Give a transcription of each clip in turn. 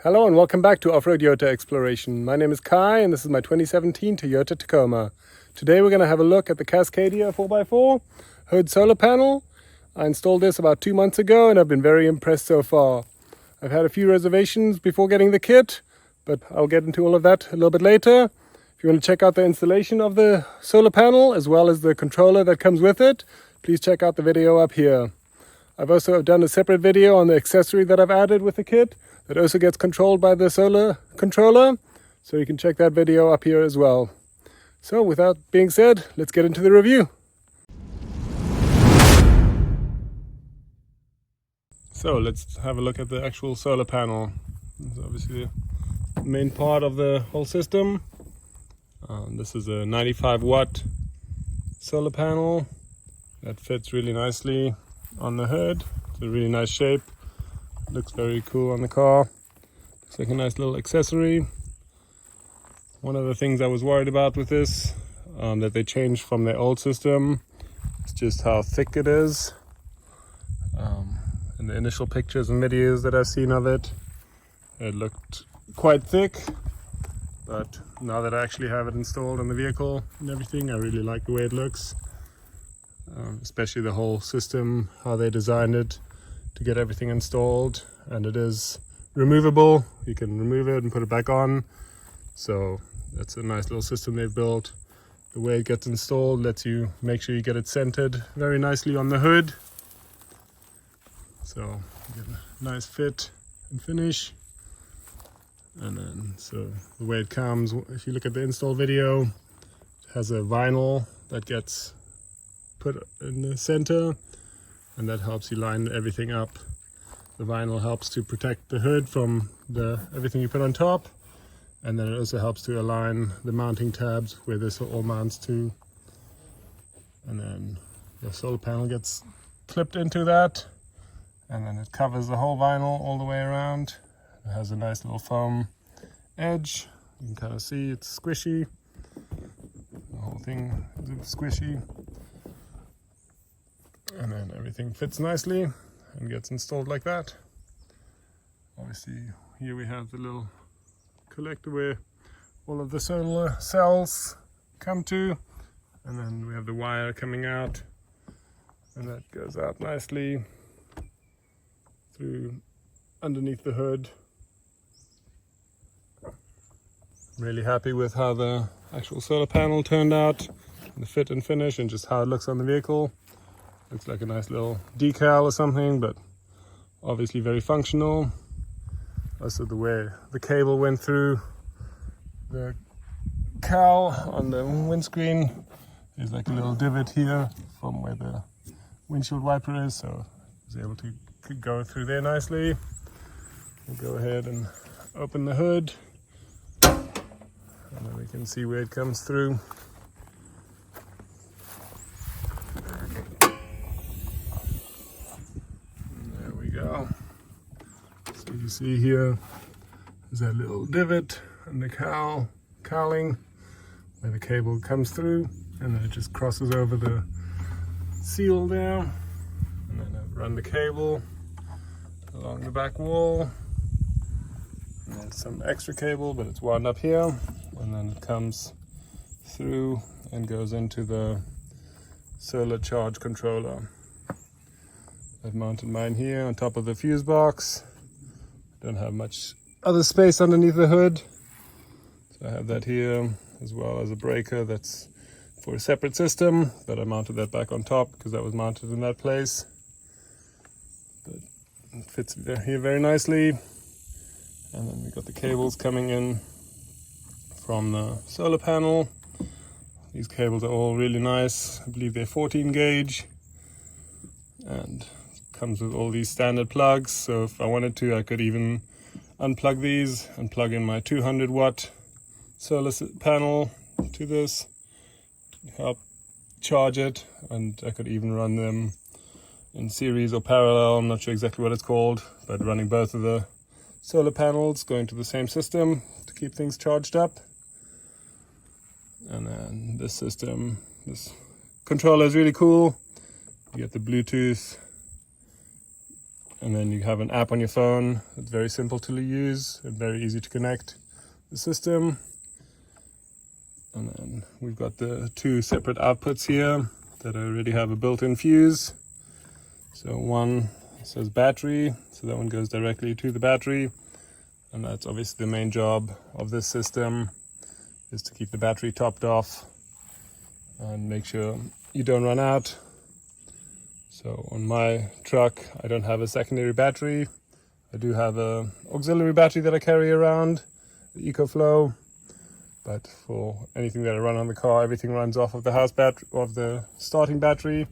Hello and welcome back to Off-Road Toyota Exploration. My name is Kai and this is my 2017 Toyota Tacoma. Today we're going to have a look at the Cascadia 4x4 hood solar panel. I installed this about 2 months ago and I've been very impressed so far. I've had a few reservations before getting the kit, but I'll get into all of that a little bit later. If you want to check out the installation of the solar panel as well as the controller that comes with it, please check out the video up here. I've also done a separate video on the accessory that I've added with the kit that also gets controlled by the solar controller, so you can check that video up here as well. So with that being said, let's get into the review. So let's have a look at the actual solar panel. It's obviously the main part of the whole system. This is a 95 watt solar panel that fits really nicely on the hood. It's a really nice shape. Looks very cool on the car. Looks like a nice little accessory. One of the things I was worried about with this, that they changed from their old system, is just how thick it is. In the initial pictures and videos that I've seen of it, it looked quite thick. But now that I actually have it installed in the vehicle and everything, I really like the way it looks. Especially the whole system, how they designed it to get everything installed, and it is removable. You can remove it and put it back on, so that's a nice little system they've built. The way it gets installed lets you make sure you get it centered very nicely on the hood, so you get a nice fit and finish. And then so the way it comes, if you look at the install video, it has a vinyl that gets put in the center, and that helps you line everything up. The vinyl helps to protect the hood from everything you put on top, and then it also helps to align the mounting tabs where this all mounts to. And then the solar panel gets clipped into that, and then it covers the whole vinyl all the way around. It has a nice little foam edge. You can kind of see it's squishy. The whole thing is squishy. And then everything fits nicely and gets installed like that. Obviously here we have the little collector where all of the solar cells come to, and then we have the wire coming out, and that goes out nicely through underneath the hood. Really happy with how the actual solar panel turned out, the fit and finish, and just how it looks on the vehicle. Looks like a nice little decal or something, but obviously very functional. Also the way the cable went through the cowl on the windscreen. There's like a little divot here from where the windshield wiper is, so I was able to go through there nicely. We'll go ahead and open the hood, and then we can see where it comes through. So you see here, there's that little divot in the cowling where the cable comes through, and then it just crosses over the seal there, and then I run the cable along the back wall, and there's some extra cable, but it's wound up here, and then it comes through and goes into the solar charge controller. I've mounted mine here on top of the fuse box. Don't have much other space underneath the hood, so I have that here, as well as a breaker that's for a separate system, but I mounted that back on top because that was mounted in that place. But it fits here very nicely. And then we got the cables coming in from the solar panel. These cables are all really nice. I believe they're 14 gauge, and comes with all these standard plugs, so if I wanted to, I could even unplug these and plug in my 200 watt solar panel to this, help charge it, and I could even run them in series or parallel. I'm not sure exactly what it's called, but running both of the solar panels going to the same system to keep things charged up. And then this system, this controller is really cool. You get the Bluetooth And then you have an app on your phone. It's very simple to use and very easy to connect the system. And then we've got the two separate outputs here that already have a built-in fuse. So one says battery, so that one goes directly to the battery. And that's obviously the main job of this system, is to keep the battery topped off and make sure you don't run out. So on my truck, I don't have a secondary battery. I do have an auxiliary battery that I carry around, the EcoFlow. But for anything that I run on the car, everything runs off of the house battery, of the starting battery.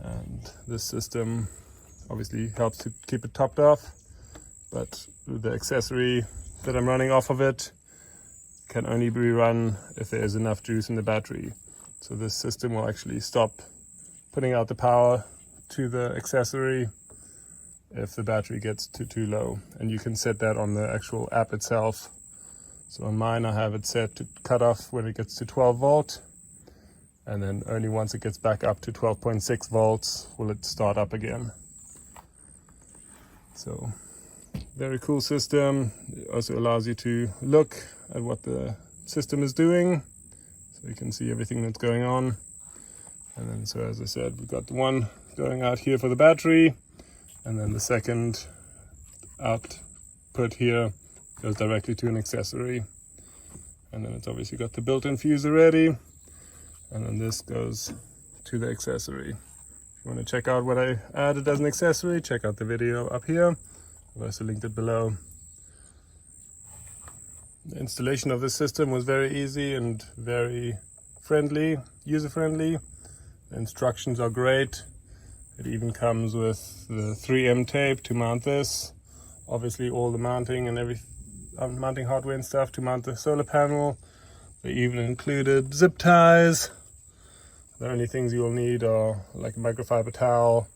And this system obviously helps to keep it topped off. But the accessory that I'm running off of it can only be run if there is enough juice in the battery. So this system will actually stop putting out the power to the accessory if the battery gets too low. And you can set that on the actual app itself. So on mine, I have it set to cut off when it gets to 12 volt. And then only once it gets back up to 12.6 volts will it start up again. So very cool system. It also allows you to look at what the system is doing. So you can see everything that's going on. And then, so as I said, we've got the one going out here for the battery. And then the second output here goes directly to an accessory. And then it's obviously got the built-in fuse already. And then this goes to the accessory. If you want to check out what I added as an accessory, check out the video up here. I've also linked it below. The installation of this system was very easy and very friendly, user-friendly. The instructions are great. It even comes with the 3M tape to mount this. Obviously all the mounting and mounting hardware and stuff to mount the solar panel. They even included zip ties. The only things you will need are like a microfiber towel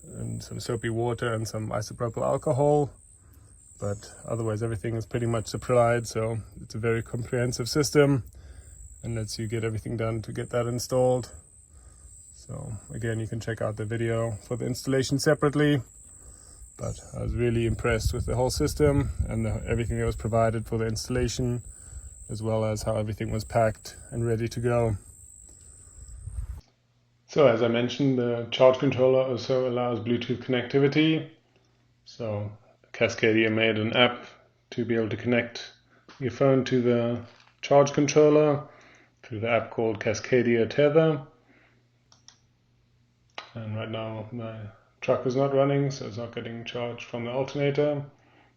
and some soapy water and some isopropyl alcohol. But otherwise everything is pretty much supplied, so it's a very comprehensive system and lets you get everything done to get that installed. So again, you can check out the video for the installation separately. But I was really impressed with the whole system and everything that was provided for the installation, as well as how everything was packed and ready to go. So as I mentioned, the charge controller also allows Bluetooth connectivity. So Cascadia made an app to be able to connect your phone to the charge controller through the app called Cascadia Tether. And right now my truck is not running, so it's not getting charged from the alternator.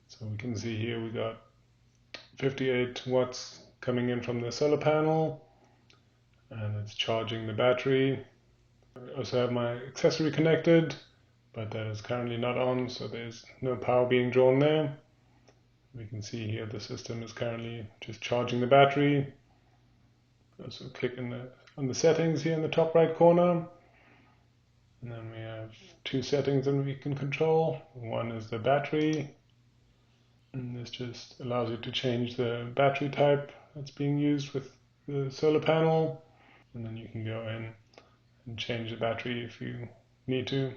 So we can see here we got 58 watts coming in from the solar panel, and it's charging the battery. I also have my accessory connected, but that is currently not on, so there's no power being drawn there. We can see here the system is currently just charging the battery. Also click on the settings here in the top right corner. And then we have two settings that we can control. One is the battery, and this just allows you to change the battery type that's being used with the solar panel. And then you can go in and change the battery if you need to.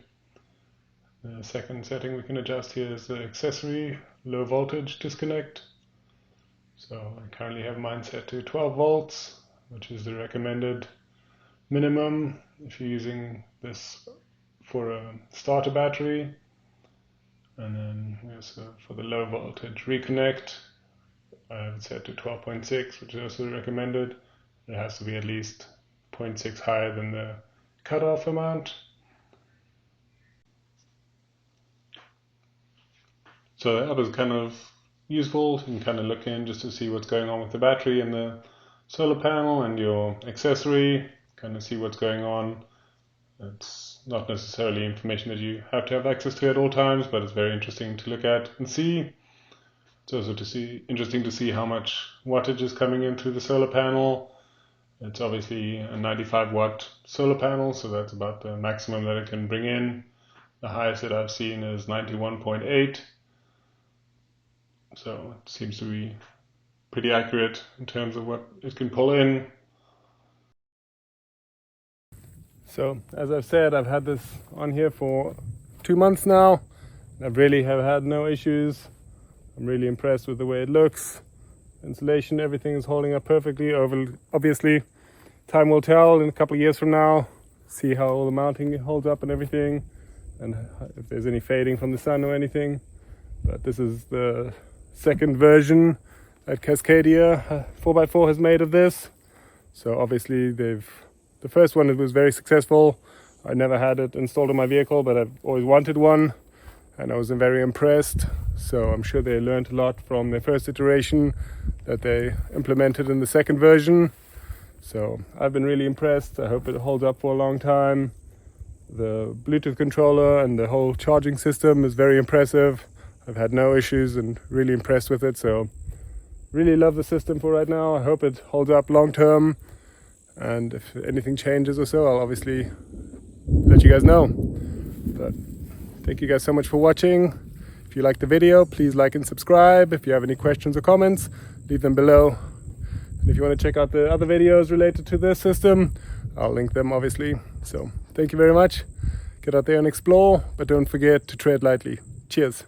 The second setting we can adjust here is the accessory low voltage disconnect. So I currently have mine set to 12 volts, which is the recommended minimum if you're using this for a starter battery. And then also for the low voltage reconnect, I have it set to 12.6, which is also recommended. It has to be at least 0.6 higher than the cutoff amount. So that was kind of useful. You can kind of look in just to see what's going on with the battery and the solar panel and your accessory, kind of see what's going on. It's not necessarily information that you have to have access to at all times, but it's very interesting to look at and see. It's also interesting to see how much wattage is coming in through the solar panel. It's obviously a 95 watt solar panel, so that's about the maximum that it can bring in. The highest that I've seen is 91.8. So it seems to be pretty accurate in terms of what it can pull in. So as I've said, I've had this on here for 2 months now. I really have had no issues. I'm really impressed with the way it looks. Insulation, everything is holding up perfectly. Obviously, time will tell in a couple of years from now. See how all the mounting holds up and everything, and if there's any fading from the sun or anything. But this is the second version that Cascadia 4x4 has made of this. So obviously the first one, it was very successful. I never had it installed in my vehicle, but I've always wanted one, and I was very impressed. So I'm sure they learned a lot from their first iteration that they implemented in the second version. So I've been really impressed. I hope it holds up for a long time. The Bluetooth controller and the whole charging system is very impressive. I've had no issues and really impressed with it. So really love the system for right now. I hope it holds up long term. And if anything changes or so, I'll obviously let you guys know. But thank you guys so much for watching. If you like the video, please like and subscribe. If you have any questions or comments, leave them below. And if you want to check out the other videos related to this system, I'll link them obviously. So thank you very much. Get out there and explore, but don't forget to tread lightly. Cheers.